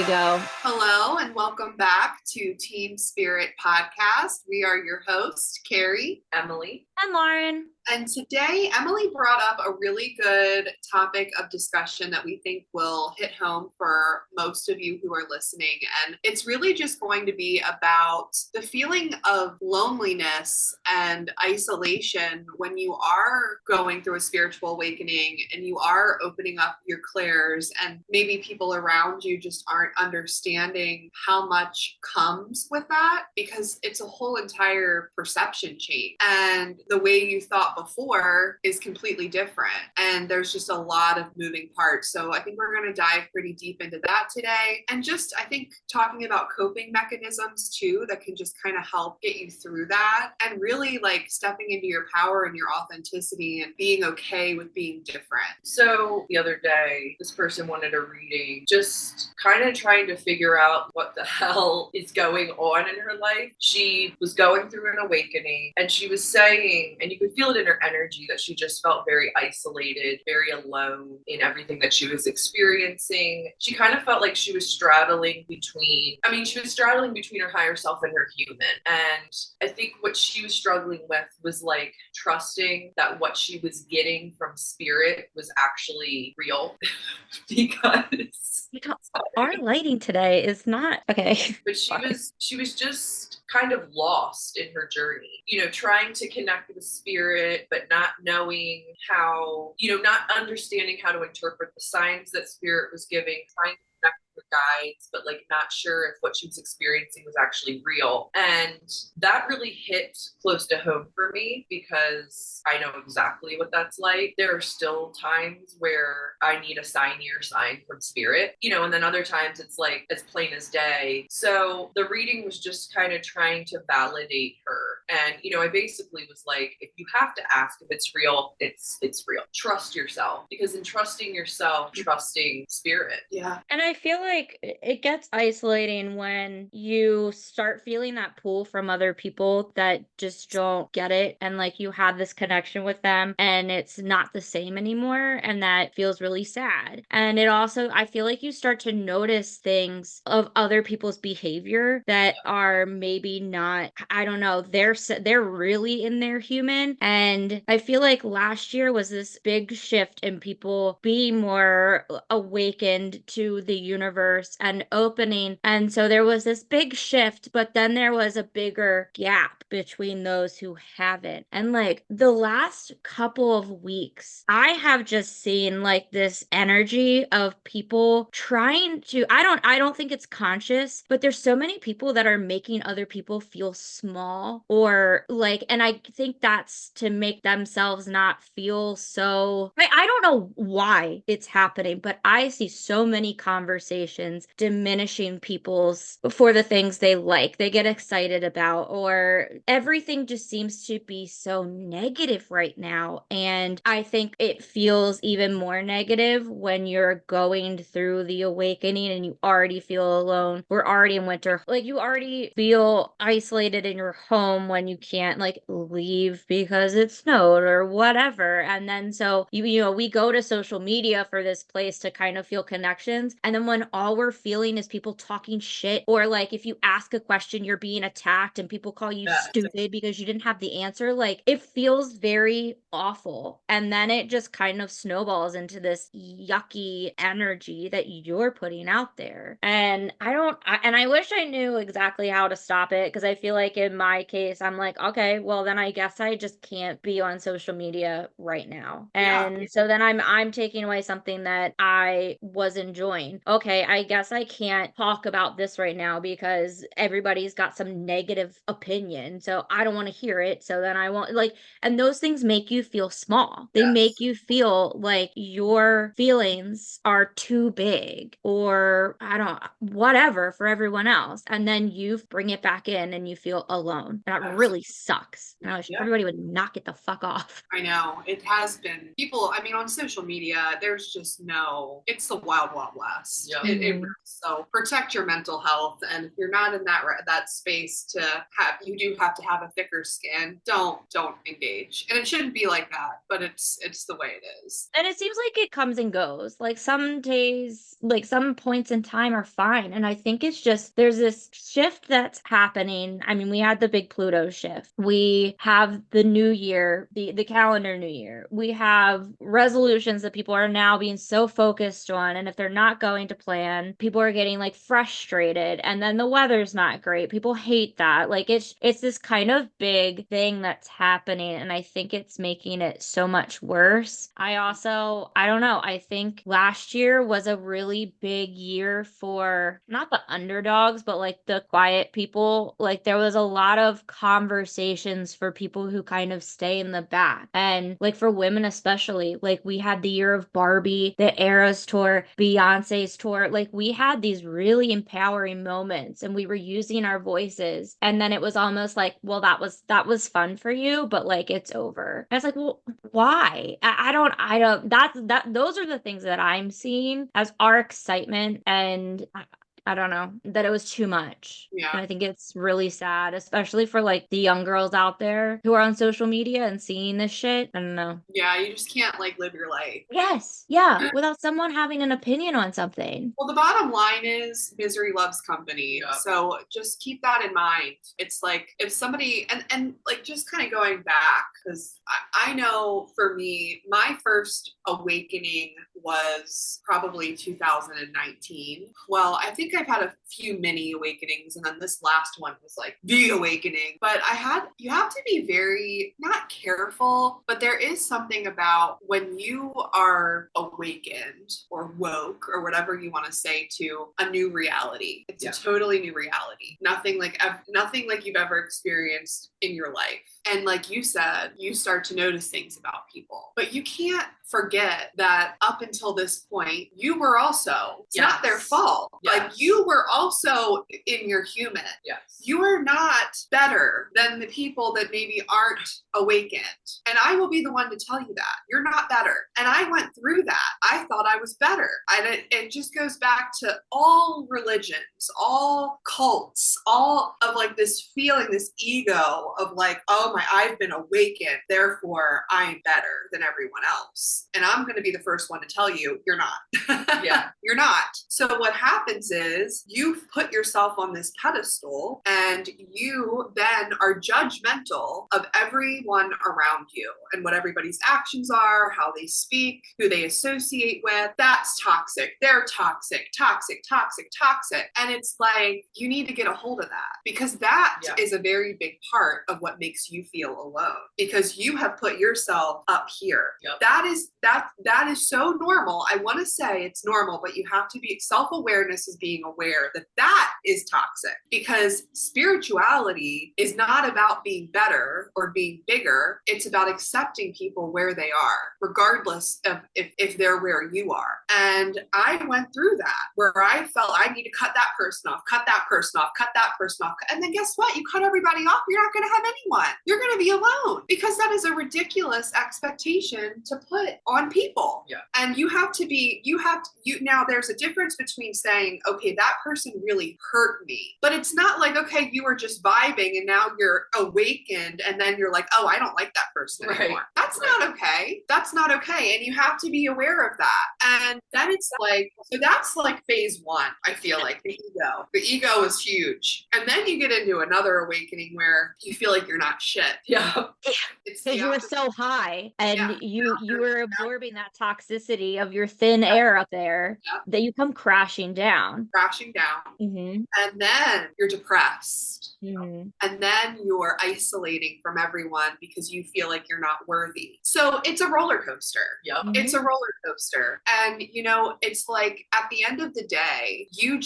go. Hello and welcome back to Team Spirit Podcast. We are your hosts, Carrie, Emily, and Lauren. And today, Emily brought up a really good topic of discussion that we think will hit home for most of you who are listening. And it's really just going to be about the feeling of loneliness and isolation when you are going through a spiritual awakening and you are opening up your clairs, and maybe people around you just aren't understanding how much comes with that, because it's a whole entire perception change. And the way you thought before is completely different, and there's just a lot of moving parts. So I think we're going to dive pretty deep into that today, and just I think talking about coping mechanisms too that can just kind of help get you through that, and really like stepping into your power and your authenticity and being okay with being different. So the other day, this person wanted a reading, just kind of trying to figure out what the hell is going on in her life. She was going through an awakening, and she was saying, and you could feel it in her energy, that she just felt very isolated, very alone in everything that she was experiencing. She kind of felt like she was straddling between her higher self and her human. And I think what she was struggling with was like trusting that what she was getting from spirit was actually real. Because our lighting today is not okay. But she was just kind of lost in her journey, trying to connect with spirit, but not knowing how, not understanding how to interpret the signs that spirit was giving, trying to connect with the guides, but like not sure if what she was experiencing was actually real. And that really hit close to home for me, because I know exactly what that's like. There are still times where I need a sign from spirit, and then other times it's like as plain as day. So the reading was just kind of trying to validate her. And, I basically was like, if you have to ask if it's real, it's real. Trust yourself, because in trusting yourself, trusting spirit. Yeah. And I feel like it gets isolating when you start feeling that pull from other people that just don't get it. And like you have this connection with them and it's not the same anymore. And that feels really sad. And it also, I feel like you start to notice things of other people's behavior that are maybe not, I don't know, they're really in their human. And I feel like last year was this big shift in people being more awakened to the universe and opening. And so there was this big shift, but then there was a bigger gap between those who haven't. And like the last couple of weeks, I have just seen like this energy of people trying to, I don't think it's conscious, but there's so many people that are making other people feel small, or like, and I think that's to make themselves not feel so, I don't know why it's happening, but I see so many conversations diminishing people's for the things they like, they get excited about, or everything just seems to be so negative right now. And I think it feels even more negative when you're going through the awakening and you already feel alone. We're already in winter. Like you already feel isolated in your home when you can't like leave because it snowed or whatever. And then so we go to social media for this place to kind of feel connections. And then when all we're feeling is people talking shit, or like if you ask a question, you're being attacked and people call you stupid because you didn't have the answer, like it feels very awful. And then it just kind of snowballs into this yucky energy that you're putting out there. And I wish I knew exactly how to stop it, because I feel like in my case, I'm like, okay, well then I guess I just can't be on social media right now. And so then I'm taking away something that I was enjoying. Okay, I guess I can't talk about this right now because everybody's got some negative opinion. So I don't want to hear it. So then I won't, like, and those things make you feel small. They make you feel like your feelings are too big, or I don't, whatever, for everyone else. And then you bring it back in and you feel alone. And that really sucks. And I wish everybody would knock it the fuck off. I know. It has been. People, I mean, on social media, there's just it's the wild, wild west. Yeah. So protect your mental health. And if you're not in that space to have, you do have to have a thicker skin. Don't engage. And it shouldn't be like that, but it's the way it is. And it seems like it comes and goes. Like some days, like some points in time are fine. And I think it's just there's this shift that's happening. I mean, we had the big Pluto shift. We have the new year, the calendar new year. We have resolutions that people are now being so focused on. And if they're not going to plan, people are getting like frustrated. And then the weather's not great. People hate that. Like it's this kind of big thing that's happening. And I think it's making it so much worse. I don't know. I think last year was a really big year for not the underdogs, but like the quiet people. Like there was a lot of conversations for people who kind of stay in the back. And like for women, especially, like we had the year of Barbie, the Eras tour, Beyonce's tour. Like we had these really empowering moments and we were using our voices. And then it was almost like, well, that was fun for you, but like it's over. And it's like, well, why? Those are the things that I'm seeing as our excitement. And I don't know, that it was too much. Yeah. And I think it's really sad, especially for like the young girls out there who are on social media and seeing this shit. I don't know. Yeah, you just can't like live your life. Yes. Yeah. Without someone having an opinion on something. Well, the bottom line is misery loves company. Yeah. So just keep that in mind. It's like if somebody, and like just kind of going back, because I know for me, my first awakening was probably 2019. Well, I think I've had a few mini awakenings, and then this last one was like the awakening. But you have to be very, not careful, but there is something about when you are awakened or woke or whatever you want to say to a new reality. It's a totally new reality. Nothing like you've ever experienced in your life. And like you said, you start to notice things about people, but you can't forget that up until this point, you were also, it's not their fault. Yes. Like you were also in your human. Yes. You are not better than the people that maybe aren't awakened. And I will be the one to tell you that. You're not better. And I went through that. I thought I was better. And it just goes back to all religions, all cults, all of like this feeling, this ego of like, oh my, I've been awakened, therefore I'm better than everyone else. And I'm going to be the first one to tell you, you're not. Yeah. You're not. So what happens is you've put yourself on this pedestal and you then are judgmental of everyone around you and what everybody's actions are, how they speak, who they associate with. That's toxic. They're toxic, toxic, toxic, toxic. And it's like, you need to get a hold of that because that is a very big part of what makes you feel alone because you have put yourself up here. Yep. That is so normal. I want to say it's normal, but you have to be self-awareness is being aware that is toxic because spirituality is not about being better or being bigger. It's about accepting people where they are, regardless of if they're where you are. And I went through that where I felt I need to cut that person off, cut that person off, cut that person off. And then guess what? You cut everybody off, you're not going to have anyone. You're going to be alone because that is a ridiculous expectation to put on people. Yeah. And now there's a difference between saying, okay, that person really hurt me. But it's not like, okay, you were just vibing and now you're awakened and then you're like, oh, I don't like that person anymore. That's not okay. That's not okay. And you have to be aware of that. And then it's like, so that's like phase one, I feel like, the ego. The ego is huge. And then you get into another awakening where you feel like you're not shit. Yeah. Because you were so high and you were absorbing that toxicity of your thin air up there that you come crashing down. Mm-hmm. And then you're depressed. Mm-hmm. And then you're isolating from everyone because you feel like you're not worthy. So it's a roller coaster. Yep. Mm-hmm. It's a roller coaster. And it's like at the end of the day, you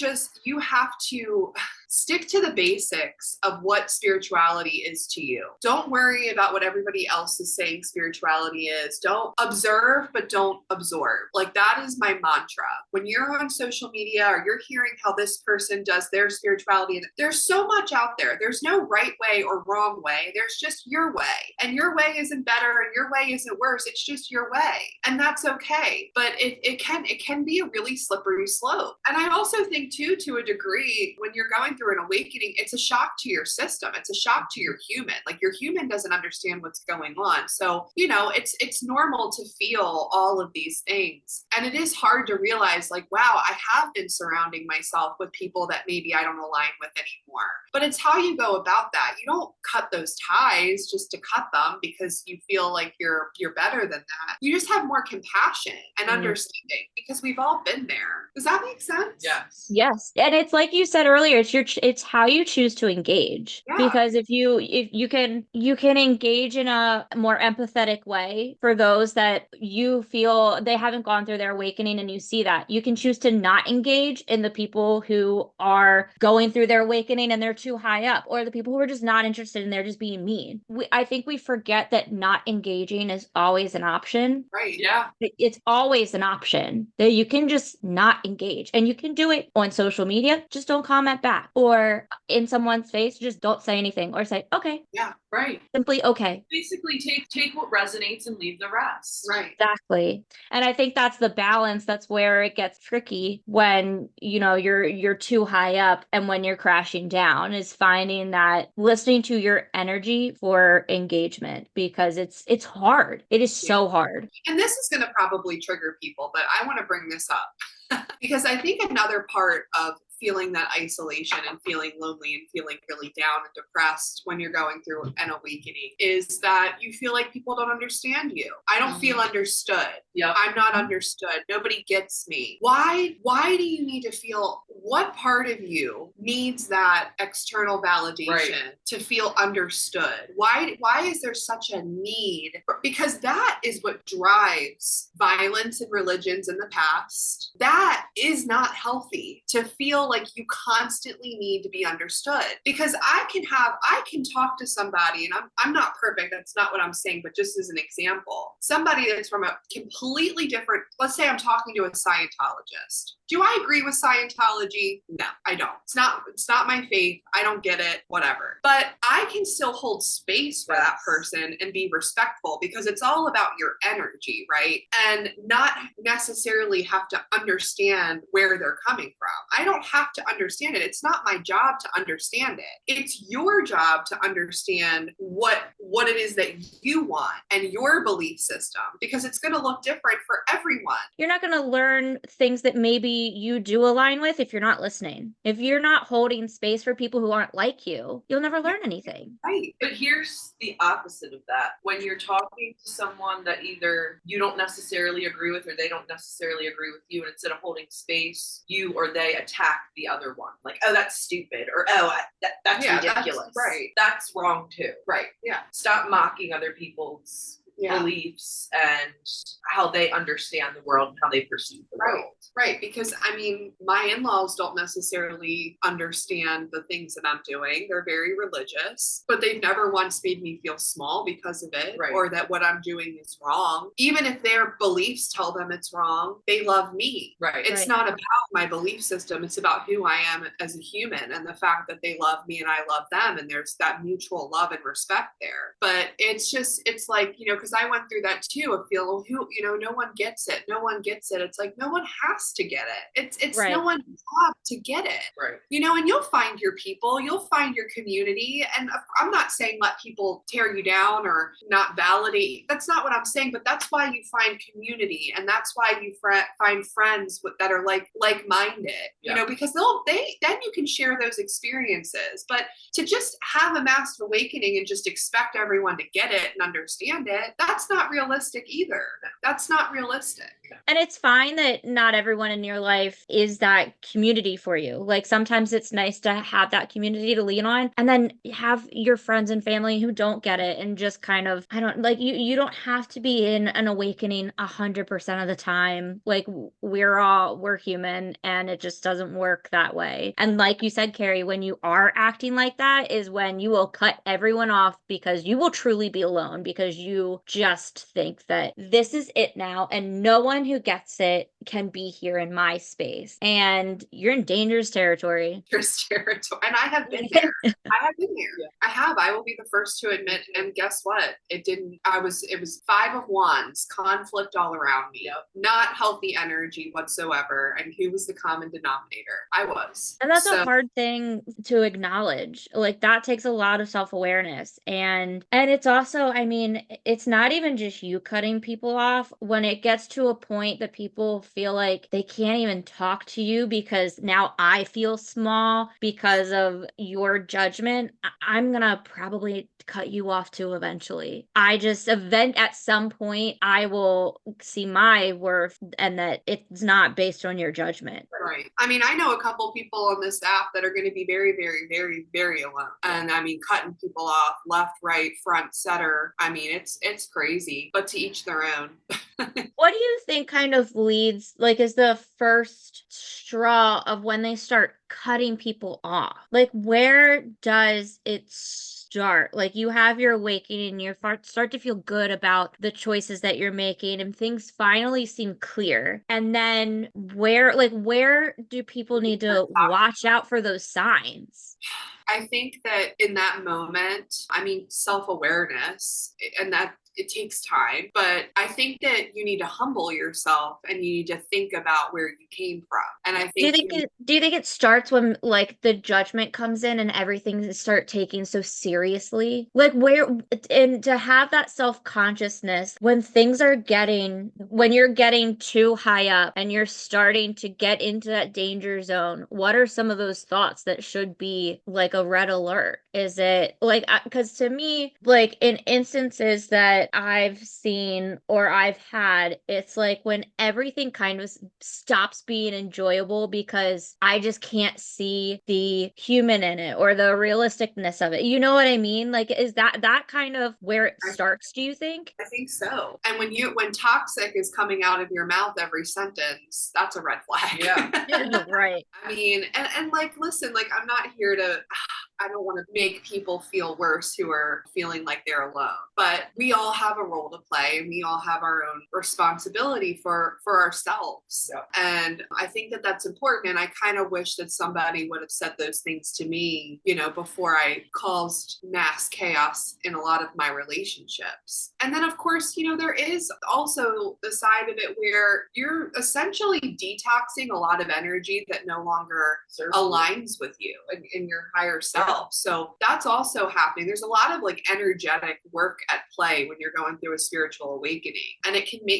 have to stick to the basics of what spirituality is to you. Don't worry about what everybody else is saying spirituality is. Don't observe, but don't absorb. Like that is my mantra. When you're on social media or you're hearing how this person does their spirituality, there's so much out there. there. There's no right way or wrong way. There's just your way. And your way isn't better and your way isn't worse. It's just your way. And that's okay. But it can be a really slippery slope. And I also think too, to a degree, when you're going through an awakening, it's a shock to your system. It's a shock to your human. Like your human doesn't understand what's going on. So, you know, it's normal to feel all of these things. And it is hard to realize like, wow, I have been surrounding myself with people that maybe I don't align with anymore. But it's how you go about that. You don't cut those ties just to cut them because you feel like you're better than that. You just have more compassion and understanding because we've all been there. Does that make sense? Yes. Yes. And it's like you said earlier, it's how you choose to engage. Yeah. Because if you can engage in a more empathetic way for those that you feel they haven't gone through their awakening, and you see that. You can choose to not engage in the people who are going through their awakening and they're too high up, or the people who are just not interested and they're just being mean. I think we forget that not engaging is always an option. Right. Yeah. It's always an option that you can just not engage, and you can do it on social media. Just don't comment back, or in someone's face, just don't say anything, or say, okay. Yeah. Right. Simply okay. Basically take what resonates and leave the rest. Right. Exactly. And I think that's the balance. That's where it gets tricky when, you know, you're too high up and when you're crashing down, is finding that listening to your energy for engagement, because it's hard. It is so hard. And this is going to probably trigger people, but I want to bring this up because I think another part of feeling that isolation and feeling lonely and feeling really down and depressed when you're going through an awakening is that you feel like people don't understand you. I don't feel understood. Yep. I'm not understood. Nobody gets me. Why do you need to feel, what part of you needs that external validation to feel understood? Why is there such a need? Because that is what drives violence in religions in the past. That is not healthy, to feel like you constantly need to be understood. Because I can talk to somebody, and I'm not perfect, that's not what I'm saying, but just as an example, somebody that's from a completely different, let's say I'm talking to a Scientologist. Do I agree with Scientology? No, I don't. It's not my faith. I don't get it, whatever. But I can still hold space for that person and be respectful, because it's all about your energy, right? And not necessarily have to understand where they're coming from. I don't have to understand it. It's not my job to understand it. It's your job to understand what it is that you want and your belief system, because it's going to look different for everyone. You're not going to learn things that maybe you do align with if you're not listening. If you're not holding space for people who aren't like you, you'll never learn anything. Right. But here's the opposite of that. When you're talking to someone that either you don't necessarily agree with or they don't necessarily agree with you, and instead of holding space, you or they attack the other one. Like, oh, that's stupid, or oh, that's ridiculous. Right. That's wrong too. Right. Yeah. Stop mocking other people's beliefs and how they understand the world and how they perceive the world. Right. Because I mean, my in-laws don't necessarily understand the things that I'm doing. They're very religious, but they've never once made me feel small because of it, or that what I'm doing is wrong. Even if their beliefs tell them it's wrong, they love me. Right. It's not about my belief system. It's about who I am as a human and the fact that they love me and I love them. And there's that mutual love and respect there. But it's like, you know, because I went through that too, of feeling no one gets it. No one gets it. It's like, no one has to get it. It's no one's job to get it. Right. You know, and you'll find your people, you'll find your community. And I'm not saying let people tear you down or not validate. That's not what I'm saying, but that's why you find community. And that's why you find friends that are like-minded, you know, because then you can share those experiences. But to just have a massive awakening and just expect everyone to get it and understand it, that's not realistic either. That's not realistic. And it's fine that not everyone in your life is that community for you. Like sometimes it's nice to have that community to lean on, and then have your friends and family who don't get it and just kind of, you don't have to be in an awakening 100% of the time. Like we're human, and it just doesn't work that way. And like you said, Carrie, when you are acting like that is when you will cut everyone off, because you will truly be alone, because you just think that this is it now, and no one who gets it can be here in my space. And you're in dangerous territory. Dangerous territory. And I have been there. I have been there. I have. I will be the first to admit. And guess what? It was 5 of wands, conflict all around me. Not healthy energy whatsoever. And who was the common denominator? I was. And that's a hard thing to acknowledge. Like, that takes a lot of self-awareness. And it's also, I mean, it's not even just you cutting people off. When it gets to a point that people feel like they can't even talk to you because now I feel small because of your judgment, I'm gonna probably cut you off too eventually. At some point, I will see my worth and that it's not based on your judgment. Right. I mean, I know a couple people on this app that are going to be very, very, very, very alone. And I mean, cutting people off left, right, front, center. I mean, it's crazy, but to each their own. What do you think kind of leads, like, is the first straw of when they start cutting people off? Like, where does it start? Like, you have your awakening, you start to feel good about the choices that you're making, and things finally seem clear. And then where do people need to watch out for those signs? I think that in that moment, I mean, self-awareness, and that it takes time, but I think that you need to humble yourself and you need to think about where you came from. And I think do you think it starts when, like, the judgment comes in and everything start taking so seriously? Like, and to have that self-consciousness when you're getting too high up and you're starting to get into that danger zone, what are some of those thoughts that should be like a red alert? Is it like, because to me, like, in instances that I've seen or I've had, it's like when everything kind of stops being enjoyable because I just can't see the human in it or the realisticness of it. You know what I mean? Like, is that kind of where it starts, do you think? I think so. And when toxic is coming out of your mouth every sentence, that's a red flag. Yeah. Right. I mean, and like, listen, like, I'm not here to, I don't want to make people feel worse who are feeling like they're alone, but we all have a role to play and we all have our own responsibility for ourselves. Yeah. And I think that that's important. And I kind of wish that somebody would have said those things to me, before I caused mass chaos in a lot of my relationships. And then, of course, there is also the side of it where you're essentially detoxing a lot of energy that no longer aligns with you and your higher self. So that's also happening. There's a lot of like energetic work at play when you're going through a spiritual awakening. And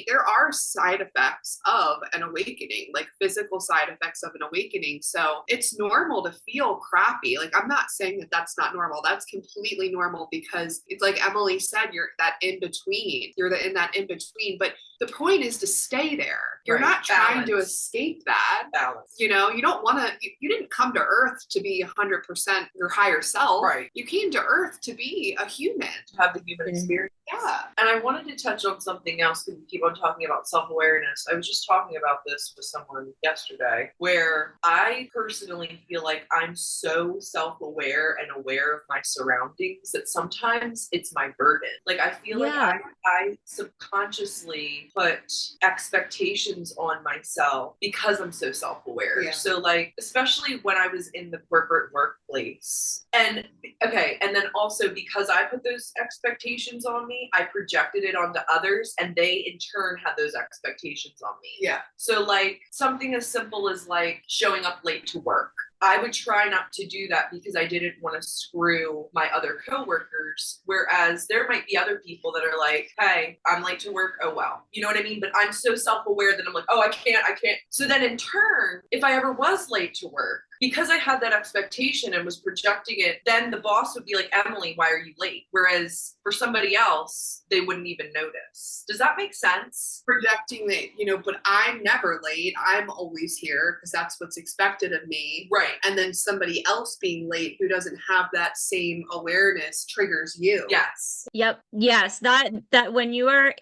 there are side effects of an awakening, like physical side effects of an awakening. So it's normal to feel crappy. Like, I'm not saying that that's not normal. That's completely normal because it's like Emily said, you're that in between. You're in that in between. But the point is to stay there. You're not trying to escape that. Balance. You don't want to, you didn't come to earth to be 100% your higher self. Right. You came to earth to be a human. To have the human experience. Yeah. And I wanted to touch on something else because we keep on talking about self-awareness. I was just talking about this with someone yesterday where I personally feel like I'm so self-aware and aware of my surroundings that sometimes it's my burden. Like, I feel like I subconsciously put expectations on myself because I'm so self-aware. Yeah. So, like, especially when I was in the corporate workplace. And then also because I put those expectations on me, I projected it onto others and they in turn had those expectations on me. Yeah. So, like, something as simple as like showing up late to work. I would try not to do that because I didn't want to screw my other coworkers. Whereas there might be other people that are like, hey, I'm late to work. Oh, well. You know what I mean? But I'm so self-aware that I'm like, oh, I can't. So then in turn, if I ever was late to work, because I had that expectation and was projecting it, then the boss would be like, Emily, why are you late? Whereas for somebody else, they wouldn't even notice. Does that make sense? Projecting that, but I'm never late. I'm always here because that's what's expected of me. Right. And then somebody else being late who doesn't have that same awareness triggers you. Yes. Yep. Yes. That when you are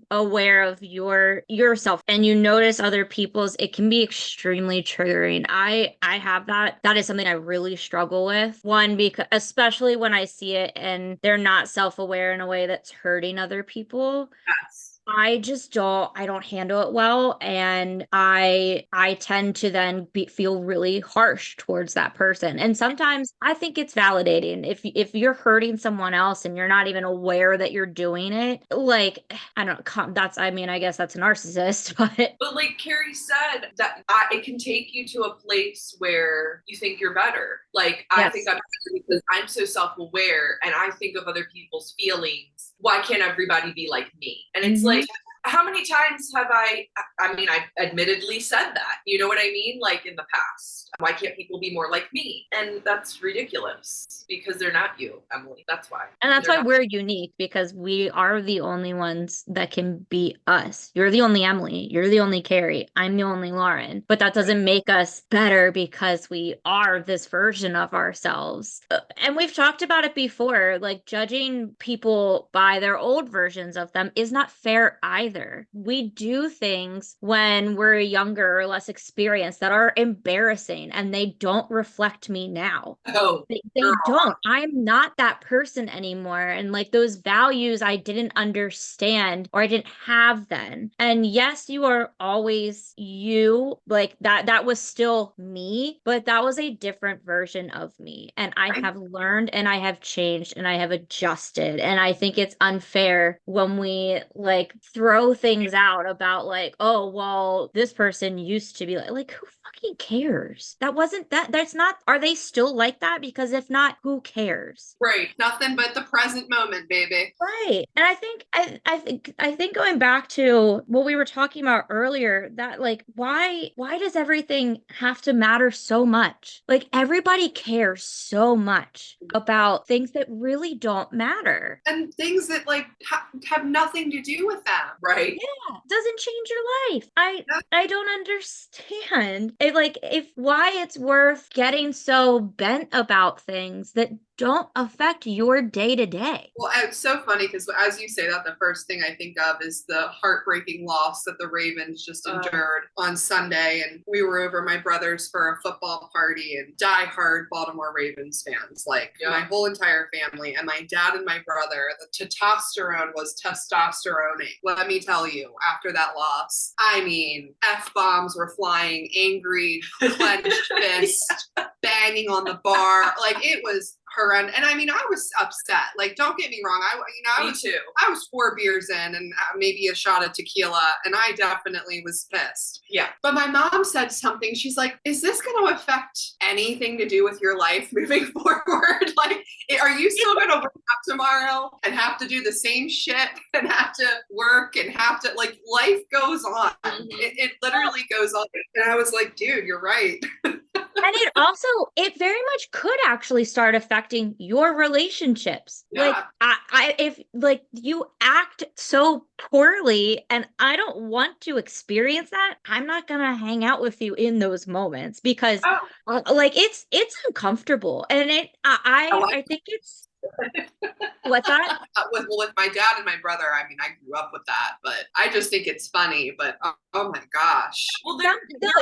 aware of yourself and you notice other people's, it can be extremely triggering. I have that that is something I really struggle with. One, because especially when I see it and they're not self-aware in a way that's hurting other people. Yes. I don't handle it well, and I tend to then feel really harsh towards that person. And sometimes I think it's validating if you're hurting someone else and you're not even aware that you're doing it. Like, I don't that's, I mean, I guess that's a narcissist, but like Carrie said, that it can take you to a place where you think you're better. Like, I yes. think I'm better because I'm so self-aware and I think of other people's feelings. Why can't everybody be like me? And it's like, how many times have I mean, I admittedly said that, you know what I mean? Like in the past, why can't people be more like me? And that's ridiculous because they're not you, Emily. That's why. And that's why we're unique, because we are the only ones that can be us. You're the only Emily. You're the only Carrie. I'm the only Lauren. But that doesn't make us better because we are this version of ourselves. And we've talked about it before, like judging people by their old versions of them is not fair either. We do things when we're younger or less experienced that are embarrassing, and they don't reflect me now. Oh, they don't. I'm not that person anymore. And like those values I didn't understand or I didn't have then. And yes, you are always you. Like that was still me, but that was a different version of me. And I have learned and I have changed and I have adjusted. And I think it's unfair when we like throw things out about like, oh, well, this person used to be like who fucking cares? That's not, are they still like that? Because if not, who cares? Right. Nothing but the present moment, baby. Right. And I think going back to what we were talking about earlier, that like why does everything have to matter so much? Like everybody cares so much about things that really don't matter. And things that like have nothing to do with them. Right. Yeah, doesn't change your life. I don't understand if why it's worth getting so bent about things that don't affect your day to day. Well, it's so funny because as you say that, the first thing I think of is the heartbreaking loss that the Ravens just endured on Sunday. And we were over my brother's for a football party, and diehard Baltimore Ravens fans, like my whole entire family, and my dad and my brother. The testosterone was testosterone-ing. Let me tell you, after that loss, I mean, F-bombs were flying, angry, clenched fist, banging on the bar. Like it was horrendous. And I mean, I was upset. Like, don't get me wrong. Me too. I was 4 beers in and maybe a shot of tequila, and I definitely was pissed. Yeah. But my mom said something. She's like, "Is this going to affect anything to do with your life moving forward? Like, are you still going to wake up tomorrow and have to do the same shit and have to work and have to like life goes on? It literally goes on." And I was like, "Dude, you're right." And it very much could actually start affecting your relationships. Yeah. Like if like you act so poorly and I don't want to experience that, I'm not gonna hang out with you in those moments because like it's uncomfortable. And I think it's what's that? With my dad and my brother, I mean, I grew up with that, but I just think it's funny. But oh my gosh. Well,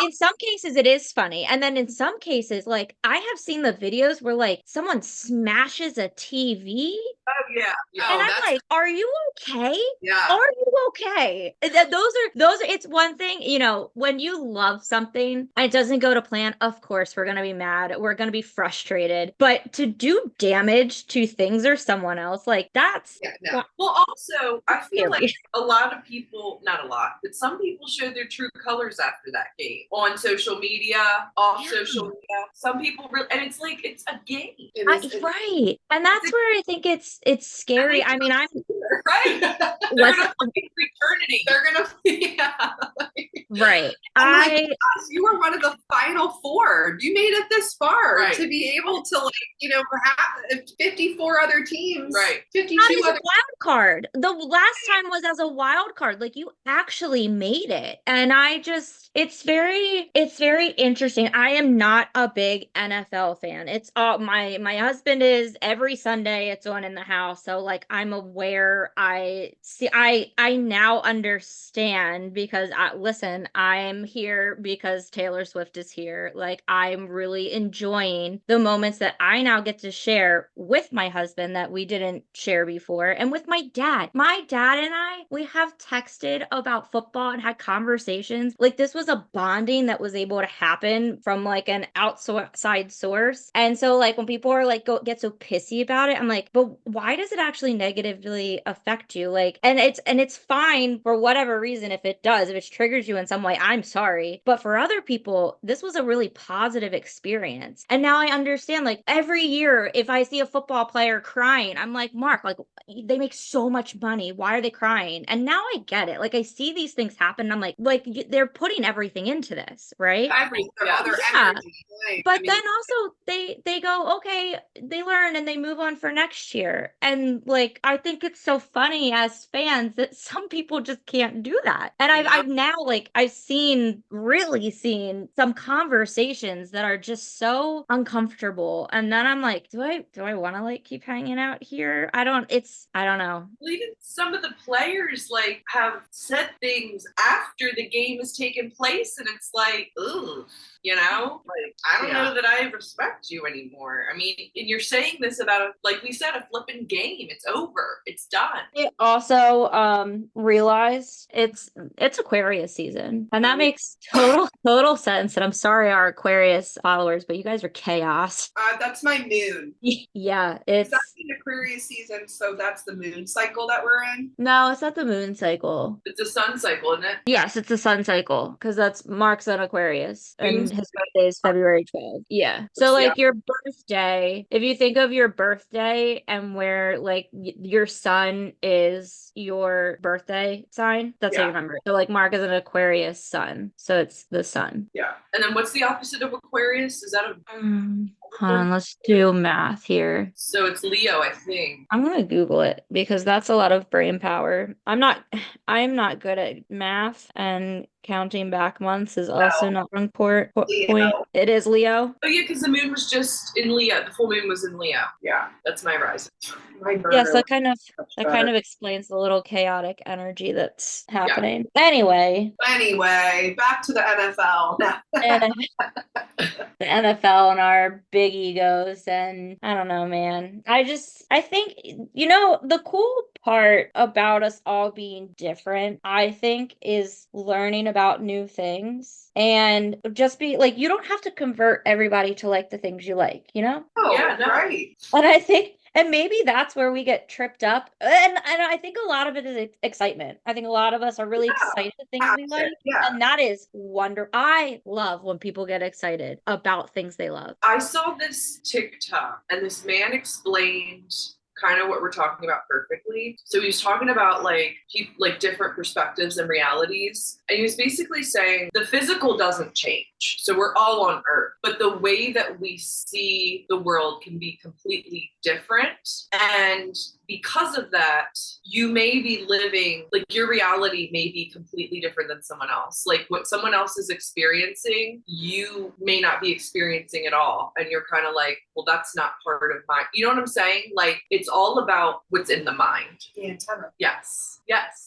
in some cases it is funny, and then in some cases, like I have seen the videos where like someone smashes a TV. Oh yeah. And I'm like, are you okay? Yeah. Are you okay? Those are, it's one thing, you know, when you love something and it doesn't go to plan, of course we're gonna be mad, we're gonna be frustrated. But to do damage to things or someone else, like that's well, also I feel like a lot of people, not a lot, but some people showed their true colors after that game on social media, off social media. Some people really, and it's like it's a game. Right. And that's where I think it's scary. I mean, I'm right. They're gonna eternity. They're gonna right. You were one of the final 4. You made it this far to be able to, like, you know, perhaps 54 other teams. Right. 52 not as other a wild card. The last time was as a wild card. Like you actually made it. And it's very interesting. I am not a big NFL fan. It's all my husband is. Every Sunday it's on in the house. So like I'm aware. I I now understand because listen, I'm here because Taylor Swift is here. Like, I'm really enjoying the moments that I now get to share with my husband that we didn't share before, and with my dad. My dad and I, we have texted about football and had conversations. Like, this was a bonding that was able to happen from like an outside source. And so like when people are like get so pissy about it, I'm like, but why does it actually negatively affect you? Like, and it's fine for whatever reason if it does, if it triggers you in some way, I'm sorry. But for other people, this was a really positive experience. And now I understand, like, every year if I see a football player crying, I'm like, Mark, like, they make so much money. Why are they crying? And now I get it. Like, I see these things happen. And I'm like they're putting everything into this, right? Their Yeah. energy. Right? But then also they go, okay, they learn and they move on for next year. And like, I think it's so funny as fans that some people just can't do that. And I've now, like, really seen some conversations that are just so uncomfortable. And then I'm like, do I want to like keep hanging out here? I don't know. Even some of the players like have said things after the game has taken place, and it's like, ooh, you know, like, I don't know that I respect you anymore. I mean, and you're saying this about like we said, a flipping game. It's over. It's done. I also realized it's Aquarius season, and that makes total sense. And I'm sorry, our Aquarius followers, but you guys are chaos. That's my moon. Yeah, it's in Aquarius season, so that's the moon cycle that we're in. No, it's not the moon cycle. It's a sun cycle, isn't it? Yes, it's a sun cycle because that's Mark's on Aquarius, and Moon's his birthday is February 12th. Yeah, so like your birthday, if you think of your birthday and where like your sun is your birthday sign, that's how you remember it. So like Mark is an Aquarius sun, so it's the sun. Yeah, and then what's the opposite of Aquarius? Is that a Hold on, let's do math here. So it's Leo, I think. I'm gonna Google it because that's a lot of brain power. I'm not good at math, and counting back months is also not on point. It is Leo. Oh yeah, because the moon was just in Leo. The full moon was in Leo. Yeah, that's my rising. Yes, that kind of explains the little chaotic energy that's happening. Anyway, back to the NFL. the NFL and our big egos, and I don't know, man. I think, the cool part about us all being different, I think, is learning about new things and just be like, you don't have to convert everybody to like the things you like, Oh, yeah, no. Right. And I think, and maybe that's where we get tripped up. And I think a lot of it is excitement. I think a lot of us are really excited at things we like. Yeah. And that is wonderful. I love when people get excited about things they love. I saw this TikTok and this man explained kind of what we're talking about perfectly. So he was talking about like different perspectives and realities. And he was basically saying the physical doesn't change. So we're all on Earth, but the way that we see the world can be completely different. And because of that, you may be living, like, your reality may be completely different than someone else. Like, what someone else is experiencing, you may not be experiencing at all. And you're kind of like, well, that's not part of my, you know what I'm saying? Like, it's all about what's in the mind. The antenna. Yes,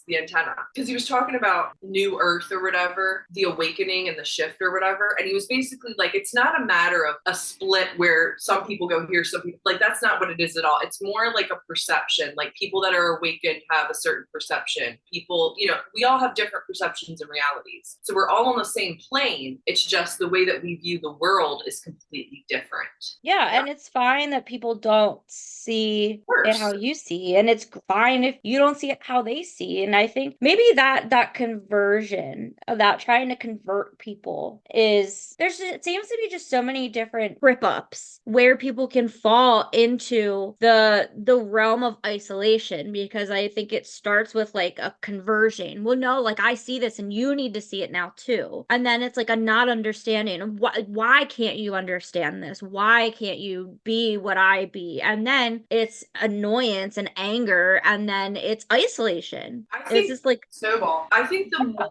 the antenna. Because he was talking about New Earth or whatever, the awakening and the shift or whatever. And he was basically like, it's not a matter of a split where some people go here, some people, like, that's not what it is at all. It's more like a perception. Like, people that are awakened have a certain perception. People, we all have different perceptions and realities. So we're all on the same plane. It's just the way that we view the world is completely different. Yeah, and it's fine that people don't see it how you see, and it's fine if you don't see it how they see. And I think maybe that conversion of that, trying to convert people, it seems to be just so many different trip ups where people can fall into the realm of isolation, because I think it starts with like a conversion. Well, no, like, I see this and you need to see it now too. And then it's like a not understanding. Why can't you understand this? Why can't you be what I be? And then it's annoyance and anger, and then it's isolation. I think it's just like snowball. I think the more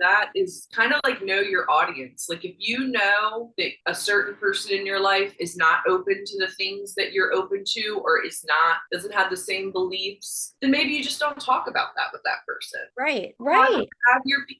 that is kind of like know your audience. Like if you know that a certain person in your life is not open to the things that you're open to, or doesn't have the same beliefs, then maybe you just don't talk about that with that person. Right. Right.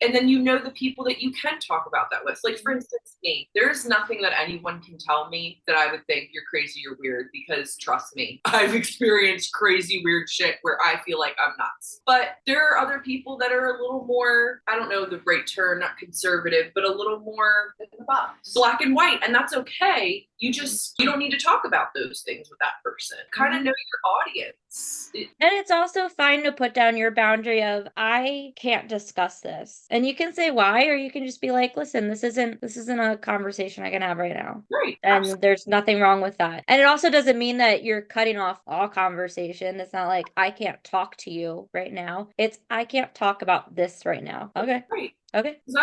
And then you know the people that you can talk about that with. Like for instance, me, there's nothing that anyone can tell me that I would think you're crazy or weird, because trust me, I've experienced crazy weird shit where I feel like I'm nuts. But there are other people that are a little more, I don't know the right term, not conservative, but a little more in the box, black and white, and that's okay. You don't need to talk about those things with that person. Kind of know your audience. And it's also fine to put down your boundary of, I can't discuss this. And you can say why, or you can just be like, listen, this isn't a conversation I can have right now. Right. And Absolutely. there's nothing wrong with that. And it also doesn't mean that you're cutting off all conversation. It's not like, I can't talk to you right now. It's, I can't talk about this right now. Okay. Right. Okay. Because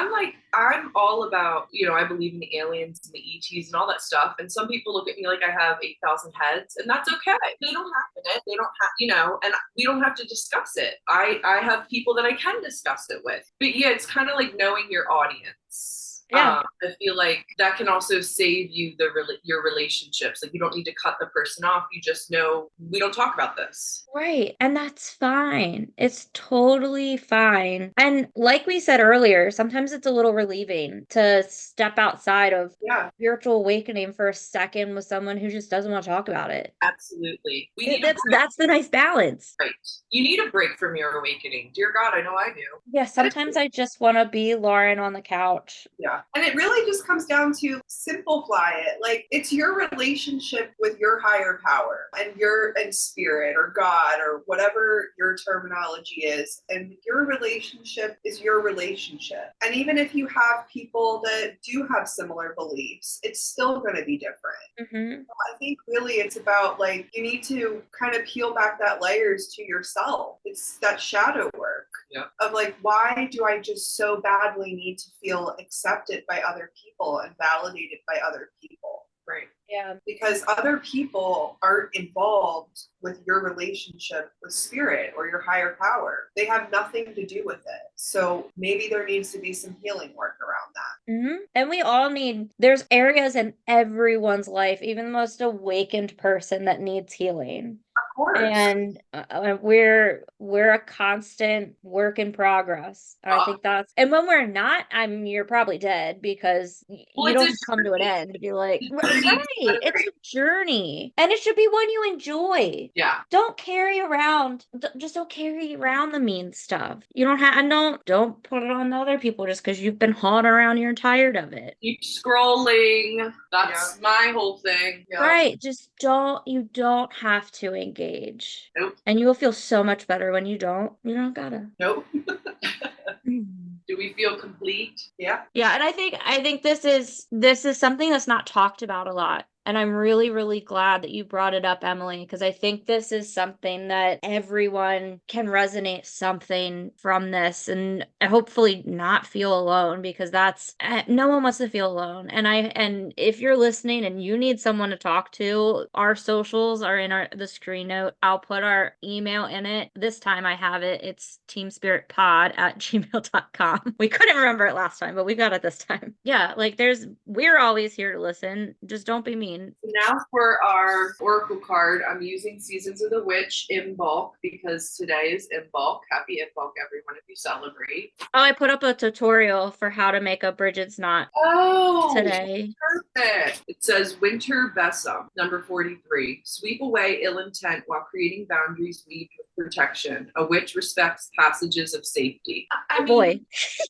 I'm all about, I believe in the aliens and the ETs and all that stuff. And some people look at me like I have 8,000 heads, and that's okay. They don't have it. They don't have, and we don't have to discuss it. I have people that I can discuss it with. But yeah, it's kind of like knowing your audience. Yeah. I feel like that can also save you your relationships. Like you don't need to cut the person off. You just know we don't talk about this. Right. And that's fine. It's totally fine. And like we said earlier, sometimes it's a little relieving to step outside of spiritual awakening for a second with someone who just doesn't want to talk about it. Absolutely. That's the nice balance. Right. You need a break from your awakening. Dear God, I know I do. Yeah, sometimes I just want to be Lauren on the couch. Yeah. And it really just comes down to simplify it. Like it's your relationship with your higher power and spirit or God or whatever your terminology is. And your relationship is your relationship. And even if you have people that do have similar beliefs, it's still going to be different. Mm-hmm. I think really it's about like you need to kind of peel back that layers to yourself. It's that shadow work of like, why do I just so badly need to feel accepted by other people and validated by other people? Right. Yeah. Because other people aren't involved with your relationship with spirit or your higher power. They have nothing to do with it. So maybe there needs to be some healing work around that. Mm-hmm. And we all there's areas in everyone's life, even the most awakened person, that needs healing. Of course. And we're a constant work in progress. And I think and when we're not, you're probably dead, because you don't just come to an end. You're like, right, it's a journey, and it should be one you enjoy. Yeah. Don't carry around, don't carry around the mean stuff. You don't have, and don't put it on other people just because you've been hauling around, you're tired of it. Keep scrolling. That's my whole thing. Yeah. Right. Just you don't have to engage. Nope. And you will feel so much better when you don't gotta. Nope. Do we feel complete? Yeah. Yeah. And I think this is something that's not talked about a lot. And I'm really, really glad that you brought it up, Emily, because I think this is something that everyone can resonate something from this, and hopefully not feel alone, because that's, no one wants to feel alone. And if you're listening and you need someone to talk to, our socials are in the screen note. I'll put our email in it. This time I have it. It's teamspiritpod@gmail.com. We couldn't remember it last time, but we got it this time. Yeah, like we're always here to listen. Just don't be mean. Now for our oracle card, I'm using Seasons of the Witch in bulk, because today is in bulk. Happy in bulk, everyone, if you celebrate. Oh, I put up a tutorial for how to make a Bridget's knot today. Perfect. It says Winter Besom, number 43. Sweep away ill intent while creating boundaries weaved with protection. A witch respects passages of safety. Boy.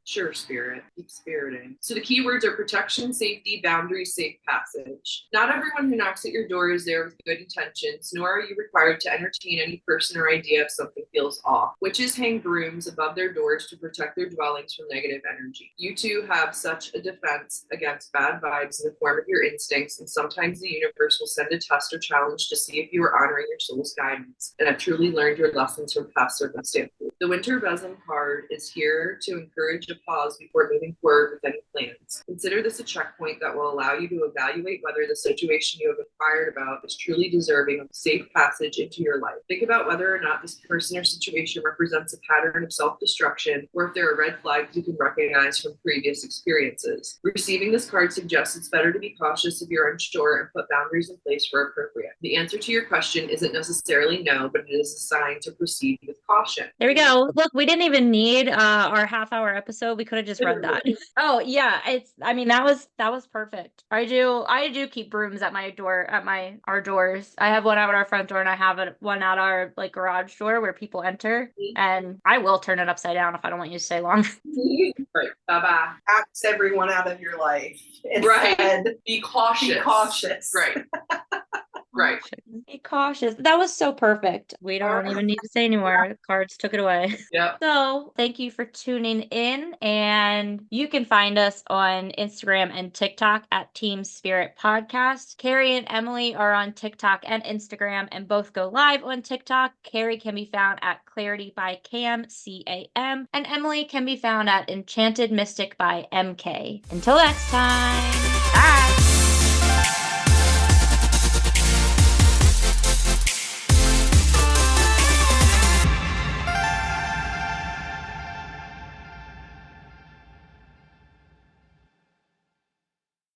Sure, spirit. Keep spiriting. So the keywords are protection, safety, boundaries, safe passage. Not everyone who knocks at your door is there with good intentions, nor are you required to entertain any person or idea if something feels off. Witches hang brooms above their doors to protect their dwellings from negative energy. You too have such a defense against bad vibes in the form of your instincts, and sometimes the universe will send a test or challenge to see if you are honoring your soul's guidance and have truly learned your lessons from past circumstances. The Winter Besom card is here to encourage a pause before moving forward with any plans. Consider this a checkpoint that will allow you to evaluate whether the situation situation you have inquired about is truly deserving of safe passage into your life. Think about whether or not this person or situation represents a pattern of self-destruction, or if there are red flags you can recognize from previous experiences. Receiving this card suggests it's better to be cautious if you're unsure and put boundaries in place where appropriate. The answer to your question isn't necessarily no, but it is a sign to proceed with caution. There we go. Look, we didn't even need our half-hour episode. We could have just read that. Oh yeah, I mean that was perfect. I do keep brooms at my door, our doors. I have one out our front door and I have one out our like garage door where people enter, and I will turn it upside down if I don't want you to stay long. Right. Bye-bye. Axe everyone out of your life. Right. Instead, Be cautious. be cautious. Right. Right. Be cautious. That was so perfect. We don't even need to say anymore. The cards took it away. Yep. So thank you for tuning in. And you can find us on Instagram and TikTok at Team Spirit Podcast. Carrie and Emily are on TikTok and Instagram and both go live on TikTok. Carrie can be found at Clarity by Cam, CAM. And Emily can be found at Enchanted Mystic by MK. Until next time. Bye.